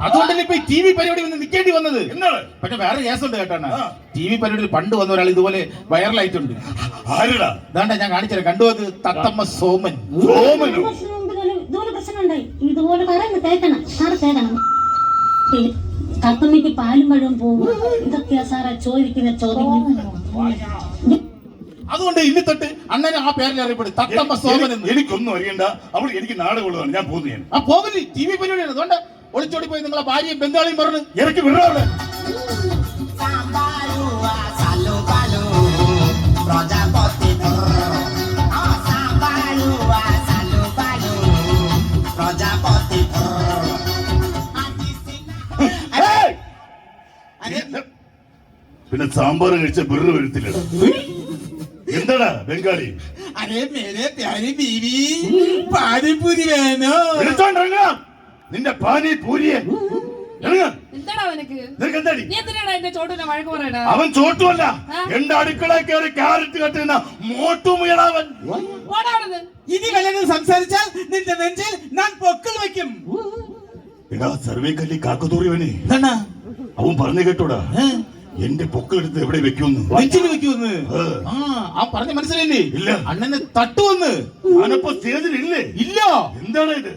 അതുകൊണ്ടല്ലേ ഇപ്പൊ T V പരിപാടി വന്ന് നിൽക്കേണ്ടി വന്നത്. എന്താണ് പക്ഷെ വേറെ കേസുണ്ട് കേട്ടാണ്. ടി വി പരിപാടിയിൽ പണ്ട് വന്ന ഒരാൾ ഇതുപോലെ വൈറലായിട്ടുണ്ട്. ആരുടാ? അതാണ്ടാ ഞാൻ കാണിച്ചത്. കണ്ടു അത് തത്തമ്മ സോമൻ. സോമനോ? ഇതുപോലെ കേൾക്കണം. തത്തമ്മയ്ക്ക് പാലും പഴവും പോകും. ഇതൊക്കെയാ സാറാ ചോദിക്കുന്ന ചോദ്യങ്ങൾ. അതുകൊണ്ട് ഇനി തൊട്ട് അണ്ണനെ ആ പേരിൽ അറിയപ്പെടും തത്തമ്മ സോമൻ എന്ന്. എനിക്കൊന്നും അറിയണ്ട. അവൾ എനിക്ക് നാടകമുള്ളതാണ്. ഞാൻ പോകുന്നു. ഞാൻ പോകില്ല. ടി വി പരിപാടിയാണ്. അതുകൊണ്ട് ഒളിച്ചോടി പോയി നിങ്ങളെ ഭാര്യയും ബംഗാളിയും പറഞ്ഞു എനിക്ക് വിടാതെ. പിന്നെ സാമ്പാർ കഴിച്ച ബിറു വരത്തില്ല. എന്താടാ ബംഗാളി? അരേ മേരെ പ്യാരി ബീവി, പാനിപൂരി വേണോ? നിന്റെ പാനിപൂരിയെ അവൻ ചോട്ടുമല്ല, എന്റെ അടുക്കള കയറി ക്യാരറ്റ് കട്ടുന്ന മോട്ടുമുയളവൻ. ഇനി വല്ലതും സംസാരിച്ചാൽ നിന്റെ നെഞ്ചിൽ ഞാൻ പൊക്കിൾ വെക്കും. എടാ സർവേ കല്ലി കാക്കത്തൂറിയവനെ അവൻ പറഞ്ഞു കേട്ടോടാ, എന്റെ പൊക്കളെടുത്ത് എവിടെ വെക്കുമെന്ന്. വെക്കുമെന്ന് ആ പറഞ്ഞ മനസ്സിലല്ലേ? ഇല്ല. അണ്ണനെ തട്ടുവന്ന്. അവനപ്പോ സ്റ്റേജിലില്ലേ? ഇല്ല. എന്താണ് ഇത്?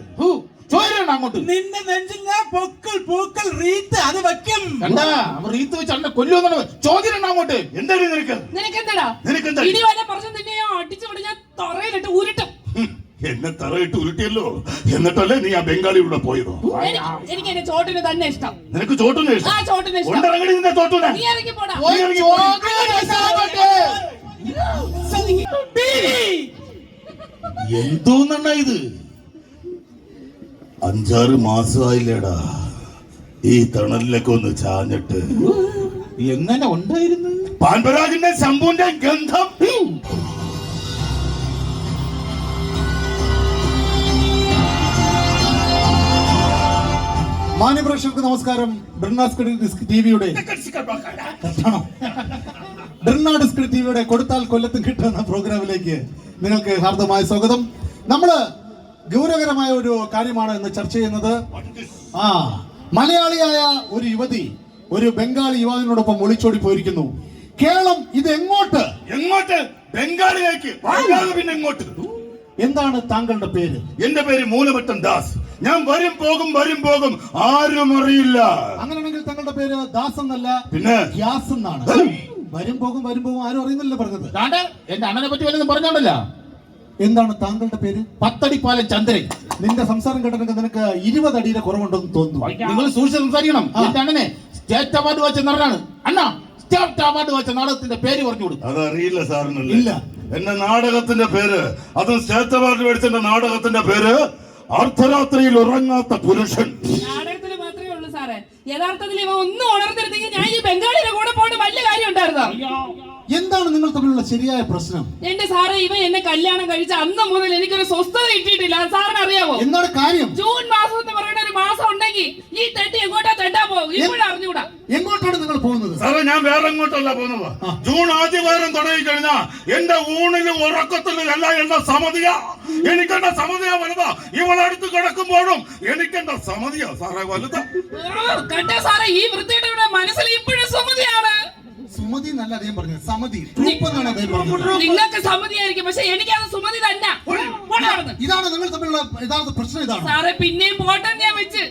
അങ്ങോട്ട് നിന്റെ നെഞ്ചിൽ ഞാൻ പൊക്കിൾ പൂക്കൾ റീത്ത് അത് വെക്കും. കണ്ടാ അവൻ റീത്ത് വെച്ച് അണ്ണനെ കൊല്ലുമെന്നാണ് ചോദ്യം. അങ്ങോട്ട് എന്താണ് നിനക്ക്? നിനക്കെന്താ ഇനി വല്ല പ്രശ്നം തന്നെയോ അടിച്ചു വിട്ട് ഞാൻ തറയിലിട്ട് ഉരുട്ടും. എന്നെ തറയിട്ട് ഉരുട്ടിയല്ലോ. എന്നിട്ടല്ലേ നീ ആ ബംഗാളിയുടെ പോയതോ? എനിക്ക് എന്റെ ചോട്ടിന് തന്നെ ഇഷ്ടം. നിനക്ക് ചോട്ടിനെ ഇഷ്ടം? ആ ചോട്ടിന് ഇഷ്ടം. ഉണ്ടറങ്ങടി നിന്റെ ചോട്ടിനെ. നീ ഇറങ്ങി പോടാ. എന്തോന്നണ്ണ ഇത്? 5-6 മാസമായില്ലേടാ ഈ തണലിലൊക്കെ ഒന്ന് ചാഞ്ഞിട്ട്. എങ്ങനെ ഉണ്ടായിരുന്നു? പാൻപരാഗിന്റെ ശംഭുവിന്റെ ഗന്ധം. മാന്യപ്രേക്ഷകർക്ക് നമസ്കാരം. ടിവിയുടെ കൊടുത്താൽ കൊല്ലത്തും കിട്ടുന്ന പ്രോഗ്രാമിലേക്ക് നിങ്ങൾക്ക് ഹാർദമായ സ്വാഗതം. നമ്മള് ഗൗരവകരമായ ഒരു കാര്യമാണ് ഇന്ന് ചർച്ച ചെയ്യുന്നത്. മലയാളിയായ ഒരു യുവതി ഒരു ബംഗാളി യുവാവിനോടൊപ്പം ഒളിച്ചോടി പോയിരിക്കുന്നു. കേരളം ഇത് എങ്ങോട്ട്? ബംഗാളിലേക്ക്. പിന്നെ എങ്ങോട്ട്? എന്താണ് താങ്കളുടെ പേര്? എന്റെ പേര് മൂലമറ്റം ദാസ്. ഞാൻ വരും പോകും ആരും അറിയില്ല. അങ്ങനെയാണെങ്കിൽ താങ്കളുടെ പേര് ദാസ് എന്നല്ല, പിന്നെ ഗ്യാസ് എന്നാണ്. വരും പോകും ആരും അറിയുന്നില്ല പറഞ്ഞത്. എന്റെ അണ്ണനെ പറ്റി വല്ലതും പറഞ്ഞോണ്ടല്ല. എന്താണ് താങ്കളുടെ പേര്? പത്തടിപ്പാലൻ ചന്ദ്രൻ. നിന്റെ സംസാരം കേട്ടിട്ട് നിനക്ക് 20 അടിയുടെ കുറവുണ്ടെന്ന് തോന്നുന്നു. നിങ്ങൾ സൂക്ഷിച്ച് സംസാരിക്കണം. എന്റെ അണ്ണനെ സ്റ്റേറ്റ് അവാർഡ് വെച്ച നടനാണ്. അണ്ണാ സ്റ്റേറ്റ് അവാർഡ് വെച്ച നാടകത്തിന്റെ പേര് പറഞ്ഞു കൊടുക്കും. അതറിയില്ല സാറിനല്ലേ? ഇല്ല. എന്റെ നാടകത്തിന്റെ പേര്, അതും സ്റ്റേറ്റ് അവാർഡ് മേടിച്ച നാടകത്തിന്റെ പേര് അർദ്ധരാത്രിയിൽ ഉറങ്ങാത്ത പുരുഷൻ. നാടകത്തില് മാത്രമേ ഉള്ളൂ സാറേ. യഥാർത്ഥത്തിൽ ഇവ ഒന്നും ഉണർന്നിരുന്നെങ്കിൽ ഞാൻ ഈ ബംഗാളിയുടെ കൂടെ പോയിട്ട് വലിയ കാര്യം ഉണ്ടായിരുന്നോ? എന്താണ് നിങ്ങൾ തമ്മിലുള്ള ശരിയായ പ്രശ്നം? എന്റെ സാറേ, ഇവ എന്നെ കല്യാണം കഴിച്ച അന്ന് മുതൽ എനിക്കൊരു സ്വസ്ഥത കിട്ടിയിട്ടില്ല. സാറിന് അറിയാവോ എന്താണ് കാര്യം? ജൂൺ മാസം എന്ന് പറയുന്ന ഒരു മാസം ഉണ്ടെങ്കിൽ ഈ തെറ്റി എങ്ങോട്ടാ തെറ്റാ പോകും ഇപ്പോഴും അറിഞ്ഞൂടാ. എങ്ങോട്ടാണ് നിങ്ങൾ പോകുന്നത്? സാറേ, ഞാൻ വേറെ എങ്ങോട്ടല്ല പോകുന്നത്. ജൂൺ ആദ്യവാരം തുടങ്ങി കഴിഞ്ഞാ എന്റെ ഊണിലും ഉറക്കത്തിലും എല്ലാം എന്റെ സമിതിയാ. എനിക്കെന്റെ സമിതിയാ വലുതാ. ഇവളടുത്ത് കിടക്കുമ്പോഴും എനിക്കെന്റെ സമിതിയാ സാറേ വലുതാ. കണ്ടേ സാറേ, ഈ വൃത്തിയുടെ മനസ്സിൽ ഇപ്പോഴും സമിതിയാണ്. സുമതി എന്നല്ല അദ്ദേഹം പറഞ്ഞത്, സമിതി. നിങ്ങൾക്ക് സമിതിയായിരിക്കും, പക്ഷെ എനിക്കത് സുമതി തന്നെ. ഇതാണ് നിങ്ങൾ തമ്മിലുള്ള യഥാർത്ഥ പ്രശ്നം. ഇതാണ് സാറേ. പിന്നെയും പോട്ടെ ഞാൻ വെച്ച്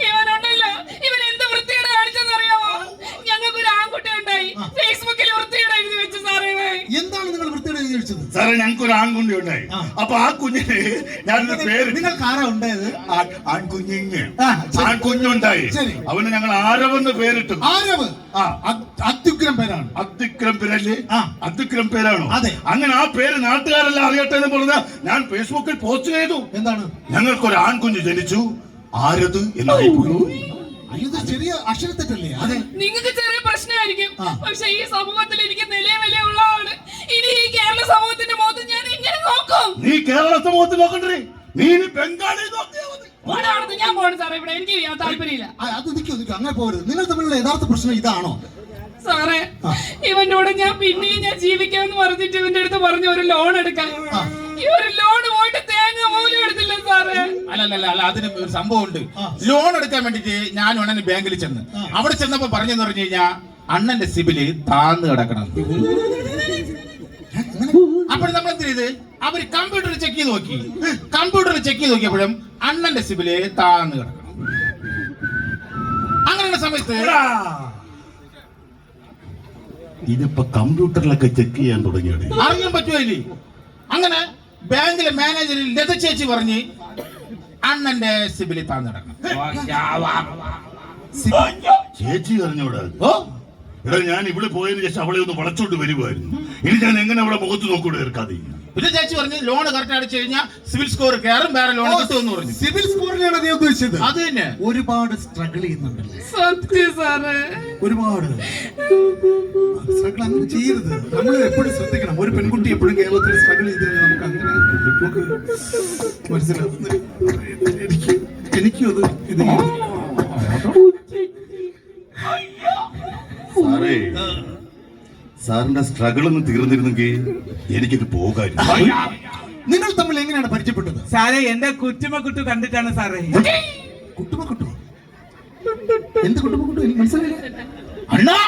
ഇവനുണ്ടല്ലോ, ഇവൻ എന്ത് വൃത്തിയുടെ കാണിച്ചെന്ന് അറിയാമോ? ഞങ്ങൾക്കൊരു ആൺകുട്ടി ഉണ്ടായി, ഫേസ്ബുക്കിൽ വൃത്തിയുടെ എഴുതി വെച്ചു സാറേ. എന്താണ് നിങ്ങൾ വൃത്തിയുടെ എഴുതി വെച്ചത്? സാറേ, ഞങ്ങൾക്കൊരു ആൺകുഞ്ഞി ഉണ്ടായി. അപ്പൊ ആ കുഞ്ഞിന് ഞാനൊരു പേര്, നിങ്ങൾക്ക് ആരാ ഉണ്ടായത്? ആൺകുഞ്ഞുണ്ടായി. അവന് ഞങ്ങൾ ആരവെന്ന് പേരിട്ടു. ആരവ് അത്യുഗ്രം പേരാണ്. അത്യുഗ്രം പേരല്ലേ? അത്യുഗ്രം പേരാണോ? അതെ. അങ്ങനെ ആ പേര് നാട്ടുകാരെല്ലാം അറിയട്ടെ എന്ന് പറഞ്ഞാൽ ഞാൻ ഫേസ്ബുക്കിൽ പോസ്റ്റ് ചെയ്തു. എന്താണ്? ഞങ്ങൾക്കൊരു ആൺകുഞ്ഞ് ജനിച്ചു, ആരത് എന്നായി പോയി. ഇത് ചെറിയ അക്ഷരത്തെറ്റല്ലേ? അതെ. നിങ്ങൾക്ക് ചെറിയ പ്രശ്നമായിരിക്കും, പക്ഷെ ഈ സമൂഹത്തിൽ എനിക്ക് നിലവിലെ ഉള്ളതാണ്. ഇനി ഈ കേരള സമൂഹത്തിന്റെ മുഖത്ത് ഞാൻ എങ്ങനെ നോക്കും? നീ കേരള സമൂഹത്തിൽ നോക്കണ്ടേ? നീ ബംഗാളി നോക്കിയാൽ മതി. ഞാൻ പോണു സാറേ, ഇവിടെ എനിക്ക് താല്പര്യമില്ല. അത് അങ്ങനെ പോകരുത്. നിങ്ങൾ തമ്മിലുള്ള യഥാർത്ഥ പ്രശ്നം ഇതാണോ? സാറേ, ഇവനോട് ഞാൻ പിന്നെയും ഞാൻ ജീവിക്കാന്ന് പറഞ്ഞിട്ട് ഇവന്റെ അടുത്ത് പറഞ്ഞു ഒരു ലോൺ എടുക്കാൻ. ഈ ഒരു ലോൺ പോയിട്ട് തേങ്ങ പോലും എടുത്തില്ല സാറേ. അല്ല അതിന് ഒരു സംഭവം ഉണ്ട്. ലോൺ എടുക്കാൻ വേണ്ടിട്ട് ഞാൻ അണ്ണന് ബാങ്കിൽ ചെന്ന് അവിടെ ചെന്നപ്പോ പറഞ്ഞെന്ന് പറഞ്ഞു കഴിഞ്ഞാ അണ്ണന്റെ സിബില് താന്ന് കിടക്കണം. അപ്പോൾ നമ്മൾ എന്ത് ചെയ്ത് അവര് കമ്പ്യൂട്ടറിൽ ചെക്ക് ചെയ്ത് നോക്കി. കമ്പ്യൂട്ടറിൽ ചെക്ക് ചെയ്ത് നോക്കിയപ്പോഴും അണ്ണന്റെ സിബില് താന്ന് കിടക്കണം. അങ്ങനെയുള്ള സമയത്ത് ഇതിപ്പോ കമ്പ്യൂട്ടറിലൊക്കെ ചെക്ക് ചെയ്യാൻ തുടങ്ങിയാണ്. അറിയാൻ പറ്റുമല്ലേ? അങ്ങനെ ബാങ്കിലെ മാനേജറിൽ ലത ചേച്ചി പറഞ്ഞ് അണ്ണന്റെ സിബിലി താന്ന് കിടക്കണം. ചേച്ചി അറിഞ്ഞൂടാ? ഓ എടാ, ഞാൻ ഇവിടെ പോയതിനു ശേഷം അവളെ ഒന്ന് വളച്ചോണ്ട് വരുമായിരുന്നു. ഇനി ഞാൻ എങ്ങനെ അവളെ മുഖത്ത് നോക്കൂടെ ഇറക്കാതെ? പിന്നെ ചേച്ചി പറഞ്ഞു ലോൺ കറക്റ്റ് അടിച്ചു കഴിഞ്ഞാൽ സിവിൽ സ്കോർ കയറും, വേറെ ലോൺ കിട്ടുമെന്ന് പറഞ്ഞു. സിവിൽ സ്കോറിനെയാണ് നീ ഉദ്ദേശിച്ചത്? അത് തന്നെ. ഒരുപാട് സ്ട്രഗിൾ ചെയ്യുന്നുണ്ടല്ലേ? സത്യം സാറേ. ഒരുപാട് സ്ട്രഗിൾ അങ്ങനെ ചെയ്യരുത്. നമ്മൾ എപ്പോഴും ശ്രദ്ധിക്കണം. ഒരു പെൺകുട്ടി എപ്പോഴും കേരളത്തിൽ സ്ട്രഗിൾ ചെയ്ത് കഴിഞ്ഞാൽ നമുക്ക് അങ്ങനെ നമുക്ക് മനസ്സിലാവും. എനിക്കും അത് ഇത് സാറേ, സാറിന്റെ സ്ട്രഗിൾ ഒന്ന് തീർന്നിരുന്നെങ്കിൽ എനിക്കിത് പോകായിരുന്നു. നിങ്ങൾ തമ്മിൽ എങ്ങനെയാണ് പരിചയപ്പെട്ടത്? സാറേ എന്റെ കുറ്റുമക്കുട്ടു കണ്ടിട്ടാണ് സാറേ. കുട്ടുമക്കുട്ടു? എന്ത് കുട്ടുമക്കുട്ടു? എനിക്ക് മനസ്സിലായില്ല. അണ്ണാ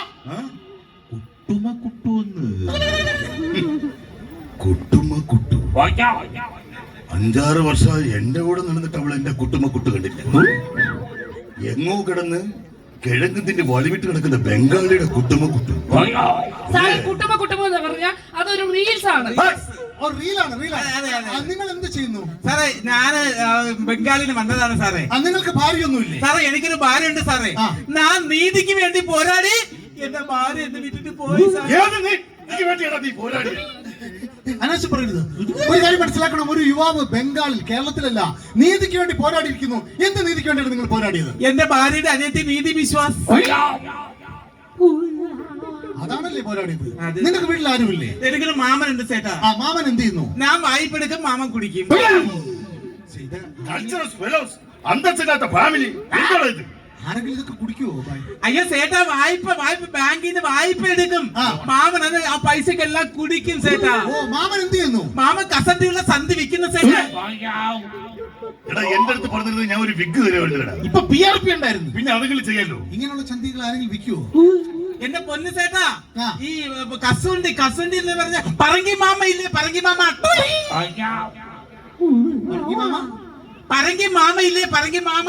കുട്ടുമക്കുട്ടു. 5-6 വർഷം എന്റെ കൂടെ നടന്നിട്ട് അവൾ എന്റെ കുട്ടുമക്കുട്ടു കണ്ടില്ല. എങ്ങോ കിടന്ന് കിഴങ്ങത്തിന്റെ വലിവിട്ട് കിടക്കുന്ന ബംഗാളിയുടെ കുട്ടുമക്കുട്ടു. സാറേ കുട്ടുമ്പോ എന്ന് പറഞ്ഞാൽ അതൊരു റീൽസ് ആണ്. നിങ്ങൾ എന്ത് ചെയ്യുന്നു? സാറേ ഞാന് ബംഗാളിന് വന്നതാണ് സാറേ. നിങ്ങൾക്ക് ഭാര്യയൊന്നുമില്ലേ? സാറേ എനിക്കൊരു ഭാര്യ ഉണ്ട് സാറേ. ഞാൻ നീതിക്ക് വേണ്ടി പോരാടി എന്റെ ഭാര്യ എന്നെ വിട്ടിട്ട് പോയി സാറേ. അനാവശ്യം പറയരുത്. ഒരു കാര്യം മനസ്സിലാക്കണം. ഒരു യുവാവ് ബംഗാളിൽ, കേരളത്തിലല്ല, നീതിക്ക് വേണ്ടി പോരാടിയിരിക്കുന്നു. എന്ത് നീതിക്ക് വേണ്ടിയാണ് നിങ്ങൾ പോരാടിയത്? എന്റെ ഭാര്യയുടെ അനിയത്തി നീതി വിശ്വാസ്. അതാണല്ലേ പോരാടിയത്. നിങ്ങൾക്ക് വീട്ടിൽ ആരുമില്ലേ? എനിക്കൊരു മാമൻ ഉണ്ട് ചേട്ടാ. ആ മാമൻ എന്ത് ചെയ്യുന്നു? ഞാൻ വായ്പ എടുക്കും, മാമൻ കുടിക്കും. ഫാമിലി ആരെങ്കിലും ഇതൊക്കെ കുടിക്കുവോ? അയ്യോ ചേട്ടാ, വായ്പ ബാങ്കിൽ നിന്ന് വായ്പ എടുക്കും. മാമൻ അത് ആ പൈസക്കെല്ലാം കുടിക്കും ചേട്ടാ. ഓ, മാമൻ എന്ത് ചെയ്യുന്നു? മാമൻ കസന്തിയുള്ള സന്ധി വിൽക്കുന്ന ചേട്ടാ. എടാ, എന്റെ അടുത്ത് പറഞ്ഞിരുന്നത് ഞാൻ ഒരു വിഗ് തരുവാ. ഇപ്പൊ PRP ഉണ്ടായിരുന്നു. പിന്നെ അതെങ്കിലും ചെയ്യാലോ. ഇങ്ങനെയുള്ള ചന്തികൾ ആരെങ്കിലും വിൽക്കുവോ? എന്റെ പൊന്നു ചേട്ടാ, ആ. ഈ കസുണ്ടി എന്ന് പറഞ്ഞ പറങ്കി മാമ ഇല്ലേ? പറങ്കി മാമ ഈ മാമ പറങ്കി മാമ ഇല്ലേ? പറങ്കി മാമ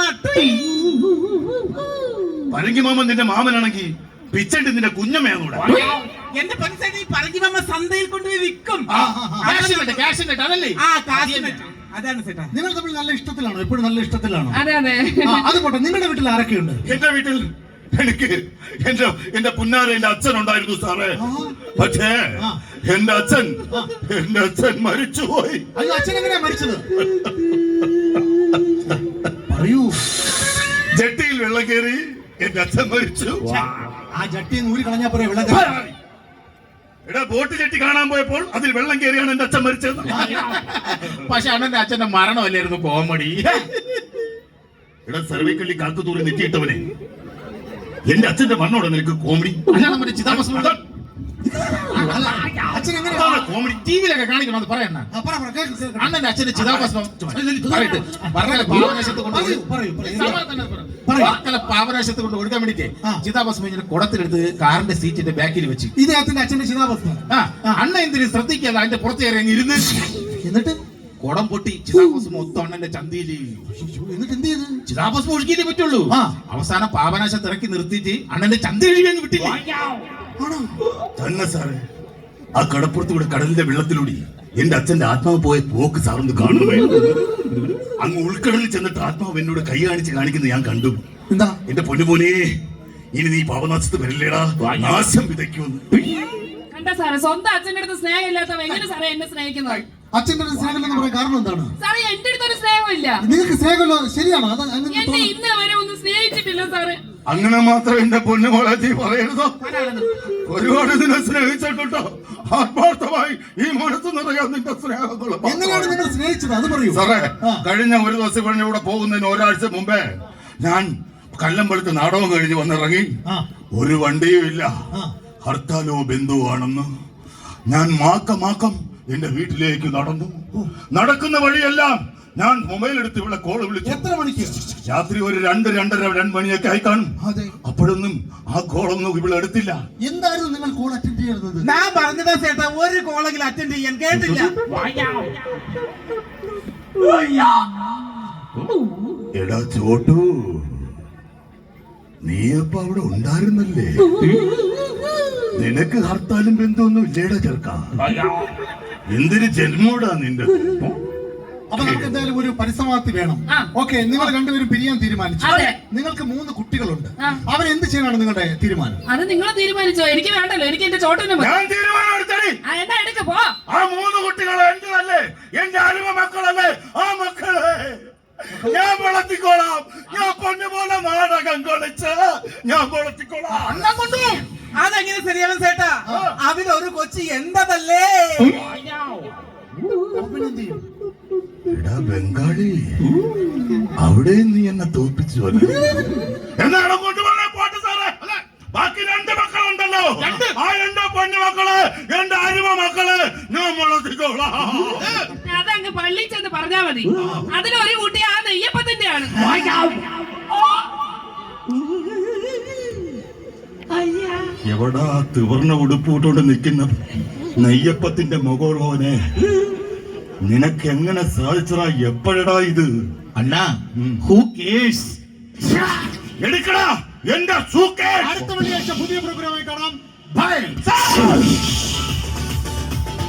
പരങ്കി മാമൻ നിന്റെ മാമനാണെങ്കിൽ പിച്ചണ്ട് നിന്റെ കുഞ്ഞമ്മയാന്നൂടെ? എന്റെ പൊന്നു ചേട്ടാ, ഈ പറങ്കി മാമ സന്തയിൽ കൊണ്ടുപോയി വിൽക്കും. ക്യാഷ് അതല്ലേ? ആ കാശ് അതാണ് ചേട്ടാ. നിങ്ങൾ തമ്മിൽ നല്ല ഇഷ്ടത്തിലാണോ? എപ്പോഴും നല്ല ഇഷ്ടത്തിലാണോ? അതെ അതെ. അത് പോട്ടെ. നിങ്ങളുടെ വീട്ടിൽ ആരൊക്കെയുണ്ട്? എന്റെ വീട്ടിൽ എനിക്ക് എന്റെ പുന്നാര എന്റെ അച്ഛൻ ഉണ്ടായിരുന്നു സാറേ. പക്ഷേ എന്റെ അച്ഛൻ മരിച്ചുപോയി. അയ്യോ, അച്ഛൻ എങ്ങനെയാ മരിച്ചത്? പറയൂ. ജട്ടിയിൽ വെള്ളം കയറി എന്റെ അച്ഛൻ മരിച്ചു. ആ ജട്ടിയെ ഊരി കളഞ്ഞാ പറയാ വെള്ളം. എടാ, ബോട്ട് ജെട്ടി കാണാൻ പോയപ്പോൾ അതിൽ വെള്ളം കയറിയാണ് എന്റെ അച്ഛൻ മരിച്ചത്. പക്ഷെ അണ്ണന്റെ അച്ഛന്റെ മരണമല്ലായിരുന്നു കോമഡി. എടാ, സർവേക്കള്ളി കാത്തുതൂറി നെറ്റിയിട്ടവനെ, എന്റെ അച്ഛന്റെ മരണോടെ നിനക്ക് കോമഡി? നമ്മുടെ ചിതാഭസ്മം അച്ഛൻ എങ്ങനെയാ കോമഡി ടിവിയിലൊക്കെ കാണിക്കണം. അത് പറയണ അണ്ണന്റെ അച്ഛന്റെ ചിതാഭസ്മം പാവനാശത്ത് കൊണ്ട് പാവനാശത്ത് കൊണ്ട് കൊടുക്കാൻ വേണ്ടിട്ട് ചിതാഭസ്മം ഇങ്ങനെ കുടത്തിലെടുത്ത് കാറിന്റെ സീറ്റിന്റെ ബാക്കിൽ വെച്ച്. ഇത് അച്ഛന്റെ ചിതാഭസ്മം. അണ്ണ എന്തിനു ശ്രദ്ധിക്കാതെ അതിന്റെ പുറത്ത് കയറി അങ്ങ് ഇരുന്ന് എന്നിട്ട് കുടം പൊട്ടി ചിതാഭസ്മം മൊത്തം അണ്ണന്റെ ചന്തയില്. എന്നിട്ട് എന്ത് ചെയ്ത്? ചിതാഭസ്മം ഒഴുകിയില്ലേ പറ്റുള്ളൂ. അവസാനം പാവനാശത്ത് ഇറക്കി നിർത്തിയിട്ട് അണ്ണന്റെ ചന്ത ഒഴുകി വിട്ടില്ല. തന്നെ സാറേ, ആ കടപ്പുറത്ത് കൂടെ കടലിന്റെ വെള്ളത്തിലൂടെ എന്റെ അച്ഛന്റെ ആത്മാവ് പോയ പോക്ക് സാറൊന്ന് കാണുമായിരുന്നു. അങ്ങ് ഉൾക്കടലിൽ ചെന്നിട്ട് ആത്മാവ് എന്നോട് കൈ കാണിക്കുന്നത് ഞാൻ കണ്ടു. എന്താ? എന്റെ പൊന്നുമോനെ, ഇനി നീ പാവനാശത്ത് വരില്ലേടാ, നാശം വിതയ്ക്കുമെന്ന്. കണ്ട സാറേ, സ്വന്തം അച്ഛന്റെ അടുത്ത് സ്നേഹം ഇല്ലാത്തവ എങ്ങനെ സാറേ എന്നെ സ്നേഹിക്കുന്നത്? അച്ഛൻ്റെ സ്നേഹം എന്ന് പറയാൻ കാരണം എന്താണ്? സാറേ എന്റെ അടുത്തൊരു സ്നേഹമില്ല. നിങ്ങൾക്ക് സ്നേഹമല്ലോ, ശരിയാണോ? എന്നെ ഇന്ന് വരെ ഒന്നും സ്നേഹിച്ചിട്ടില്ല സാറേ. അങ്ങനെ മാത്രം എന്റെ പൊന്നുമോളെ നീ പറയരുതോ. ഒരുപാട് നിന്നെ സ്നേഹിച്ചിട്ടോ, ആത്മാർത്ഥമായി ഈ മനസ്സ് നിറയാൻ നിന്റെ സ്നേഹങ്ങൾ. എങ്ങനെയാണ് നിങ്ങൾ സ്നേഹിച്ചത്? അത് പറയൂ സാറേ. കഴിഞ്ഞ ഒരു ദിവസം ഇവിടെ കൂടെ പോകുന്നതിന് ഒരാഴ്ച മുമ്പേ ഞാൻ കല്ലമ്പലത്ത് നാടകം കഴിഞ്ഞ് വന്നിറങ്ങി. ഒരു വണ്ടിയും ഇല്ല. ഹർത്താലോ ബന്ധുവാണെന്ന് ഞാൻ മാക്കം എന്റെ വീട്ടിലേക്ക് നടന്നു. നടക്കുന്ന വഴിയെല്ലാം ഞാൻ മൊബൈൽ എടുത്ത് ഇവിടെ കോള് വിളിച്ചു. എത്ര മണിക്ക്? രാത്രി ഒരു 2 മണിയൊക്കെ ആയി കാണും. അതെ. അപ്പോഴൊന്നും ആ കോളൊന്നും ഇവിടെ എടുത്തില്ല. എന്തായിരുന്നു നിങ്ങൾ കോൾ അറ്റൻഡ് ചെയ്യുന്നത്? ഞാൻ പറഞ്ഞതാ ചേട്ടാ, ഒരു കോളെങ്കിലും അറ്റൻഡ് ചെയ്യാൻ കേട്ടില്ല. എടാ ചോട്ടു, നീയപ്പ അവിടെ ഉണ്ടായിരുന്നല്ലേ? നിനക്ക് ഹർത്താലും ബന്ധമൊന്നും ഇല്ലേടാ ചെറുക്ക? എന്തൊരു ജന്മോടാ നിന്റെ? അപ്പൊ നമുക്ക് എന്തായാലും ഒരു പരിസമാപ്തി വേണം. ഓക്കെ, നിങ്ങൾ രണ്ടുപേരും പിരിയാൻ തീരുമാനിച്ചു. അതെ. നിങ്ങൾക്ക് 3 കുട്ടികളുണ്ട്. അവരെന്ത് ചെയ്യാനാണ് നിങ്ങളുടെ തീരുമാനം? അത് നിങ്ങൾ തീരുമാനിച്ചോ, എനിക്ക് വേണ്ടല്ലോ, എനിക്ക് എന്റെ ചോട്ടനെ മതി. ഞാൻ തീരുമാനം എടുത്തടി. എന്നാ എടുക്ക പോ. ആ 3 കുട്ടികളെ എന്റേതല്ലേ, എന്റെ അരുമ മക്കളല്ലേ? ആ മക്കളെ ഞാൻ വളർത്തിക്കോളാം. ഞാൻ പൊന്നു പോലെ നാടകം കളിച്ച് ഞാൻ വളർത്തിക്കോളാം. അതെങ്ങനെ ശരിയാവും ചേട്ടാ? അതിലൊരു കൊച്ചി എന്റതല്ലേ? എടാ ബംഗാളി, അവിടെ നീ എന്നെ തോൽപ്പിച്ചു എന്നാണ് കൊണ്ടുപോകണേ. പോട്ടെ സാറേ. ബാക്കി 2 മക്കളുണ്ടല്ലോ, ആ 2 പൊന്നു മക്കള് എന്റെ അരുമ മക്കള് ഞാൻ വളർത്തിക്കോളാം. അതങ്ങ് പള്ളി ചെന്ന് പറഞ്ഞാ മതി. അതിലൊരു കുട്ടി ആ നെയ്യപ്പത്തിന്റെ ആണ്. എവിടാ തിവർന്ന ഉടുപ്പൂട്ടോണ്ട് നിൽക്കുന്ന നെയ്യപ്പത്തിന്റെ മുഖോളോനെ? നിനക്ക് എങ്ങനെ സാധിച്ചടാ? എപ്പോഴടാ ഇത്? അണ്ണാ, ഹൂ കേഴ്സ്? എടുക്കടാ എന്റെ സൂക്കേസ്. അടുത്ത വെള്ളിയാഴ്ച പുതിയ പ്രോഗ്രാമായി കാണാം. ബൈ.